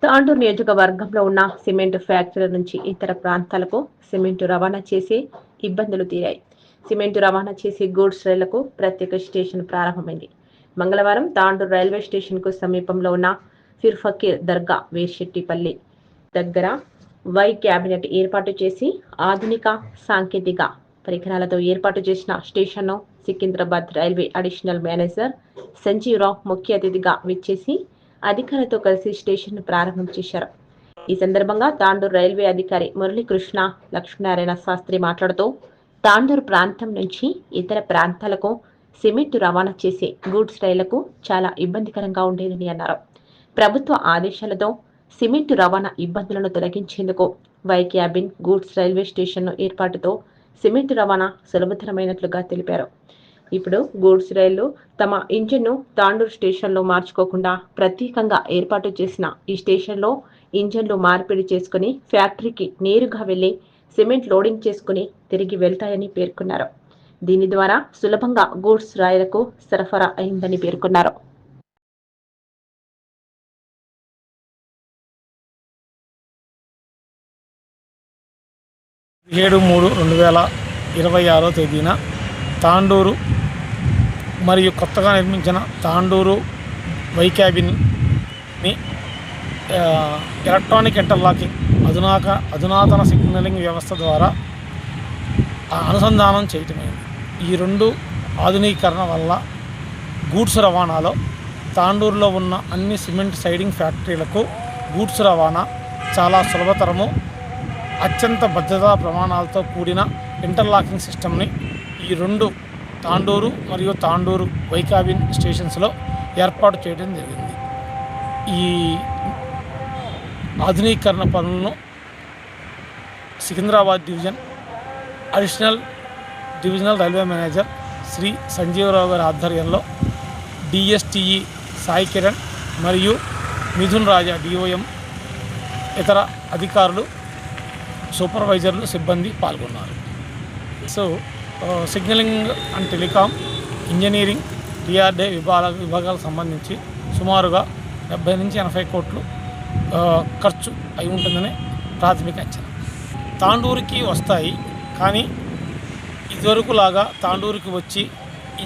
తాండూరు నియోజకవర్గంలో ఉన్న cement factory నుంచి ఇతర ప్రాంతాలకు సిమెంటు రవాణా చేసే ఇబ్బందులు తీరాయి. సిమెంటు రవాణా చేసే గూడ్స్ రైళ్లకు ప్రత్యేక స్టేషన్ ప్రారంభమైంది. మంగళవారం తాండూరు రైల్వే స్టేషన్కు సమీపంలో ఉన్న ఫిర్ ఫకీర్ దర్గా వేర్శెట్టిపల్లి దగ్గర వై క్యాబినెట్ ఏర్పాటు చేసి ఆధునిక సాంకేతిక పరికరాలతో ఏర్పాటు చేసిన స్టేషన్ను Secunderabad railway additional manager Sanjeeva Rao ముఖ్య అతిథిగా విచ్చేసి అధికారులతో కలిసి స్టేషన్ ప్రారంభం చేశారు. ఈ సందర్భంగా తాండూరు రైల్వే అధికారి మురళీకృష్ణ లక్ష్మీనారాయణ శాస్త్రి మాట్లాడుతూ తాండూరు ప్రాంతం నుంచి ఇతర ప్రాంతాలకు సిమెంట్ రవాణా చేసే గూడ్స్ రైళ్లకు చాలా ఇబ్బందికరంగా ఉండేదని అన్నారు. ప్రభుత్వ ఆదేశాలతో సిమెంట్ రవాణా ఇబ్బందులను తొలగించేందుకు Y cabin goods railway station ఏర్పాటుతో సిమెంట్ రవాణా సులభతరమైనట్లుగా తెలిపారు. ఇప్పుడు గూడ్స్ రైళ్లు తమ ఇంజిన్ను తాండూరు స్టేషన్లో మార్చుకోకుండా ప్రత్యేకంగా ఏర్పాటు చేసిన ఈ స్టేషన్లో ఇంజన్లు మార్పిడి చేసుకుని ఫ్యాక్టరీకి నేరుగా వెళ్లి సిమెంట్ లోడింగ్ చేసుకుని తిరిగి వెళ్తాయని పేర్కొన్నారు. దీని ద్వారా సులభంగా గూడ్స్ రైళ్లకు సరఫరా అయిందని పేర్కొన్నారు. తేదీన తాండూరు మరియు కొత్తగా నిర్మించిన తాండూరు వై క్యాబిన్ని ఎలక్ట్రానిక్ ఇంటర్లాకింగ్ అధునాతన సిగ్నలింగ్ వ్యవస్థ ద్వారా అనుసంధానం చేయటమైంది. ఈ రెండు ఆధునీకరణ వల్ల గూడ్స్ రవాణాలో తాండూరులో ఉన్న అన్ని సిమెంట్ సైడింగ్ ఫ్యాక్టరీలకు గూడ్స్ రవాణా చాలా సులభతరము. అత్యంత భద్రతా ప్రమాణాలతో కూడిన ఇంటర్లాకింగ్ సిస్టమ్ని ఈ రెండు తాండూరు మరియు తాండూరు వై క్యాబిన్ స్టేషన్స్లో ఏర్పాటు చేయడం జరిగింది. ఈ ఆధునీకరణ పనులను Secunderabad divisional railway manager Shri Sanjeeva Rao గారి ఆధ్వర్యంలో డిఎస్టిఈ సాయి కిరణ్ మరియు మిథున్ రాజా డిఓఎం ఇతర అధికారులు సూపర్వైజర్లు సిబ్బంది పాల్గొన్నారు. సిగ్నలింగ్ అండ్ టెలికాం, ఇంజనీరింగ్, టీఆర్డే విభాగాలకు సంబంధించి సుమారుగా 70 నుంచి 80 కోట్లు ఖర్చు అయి ఉంటుందని ప్రాథమిక అంచనా. తాండూరుకి వస్తాయి, కానీ ఇదివరకులాగా తాండూరుకి వచ్చి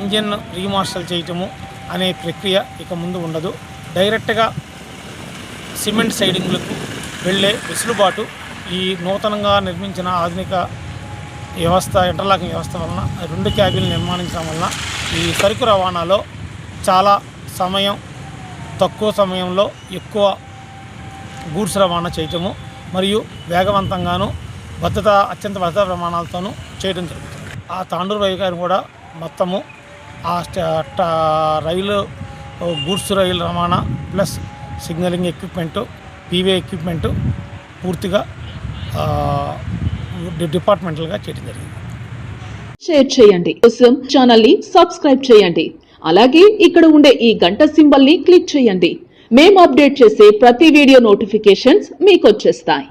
ఇంజిన్ రీమార్షల్ చేయటము అనే ప్రక్రియ ఇక ముందు ఉండదు. డైరెక్ట్గా సిమెంట్ సైడింగ్లకు వెళ్ళే వెసులుబాటు ఈ నూతనంగా నిర్మించిన ఆధునిక వ్యవస్థ ఇంటర్లాకింగ్ వ్యవస్థ వలన, రెండు క్యాబిన్లు నిర్మాణించడం వలన ఈ సరుకు రవాణాలో చాలా తక్కువ సమయంలో ఎక్కువ గూడ్స్ రవాణా చేయటము మరియు వేగవంతంగాను అత్యంత భద్రతా ప్రమాణాలతోనూ చేయడం జరుగుతుంది. ఆ తాండూరు రైలు గారు కూడా మొత్తము గూడ్స్ రైలు రవాణా ప్లస్ సిగ్నలింగ్ ఎక్విప్మెంటు, పీవే ఎక్విప్మెంటు పూర్తిగా డిపార్ట్మెంటల్గా చేయడం జరిగింది. షేర్ చేయండి, కోసం ఛానల్ ని సబ్స్క్రైబ్ చేయండి. అలాగే ఇక్కడ ఉండే ఈ గంట సింబల్ ని క్లిక్ చేయండి. మేము అప్డేట్ చేసే ప్రతి వీడియో నోటిఫికేషన్స్ మీకు వచ్చేస్తాయి.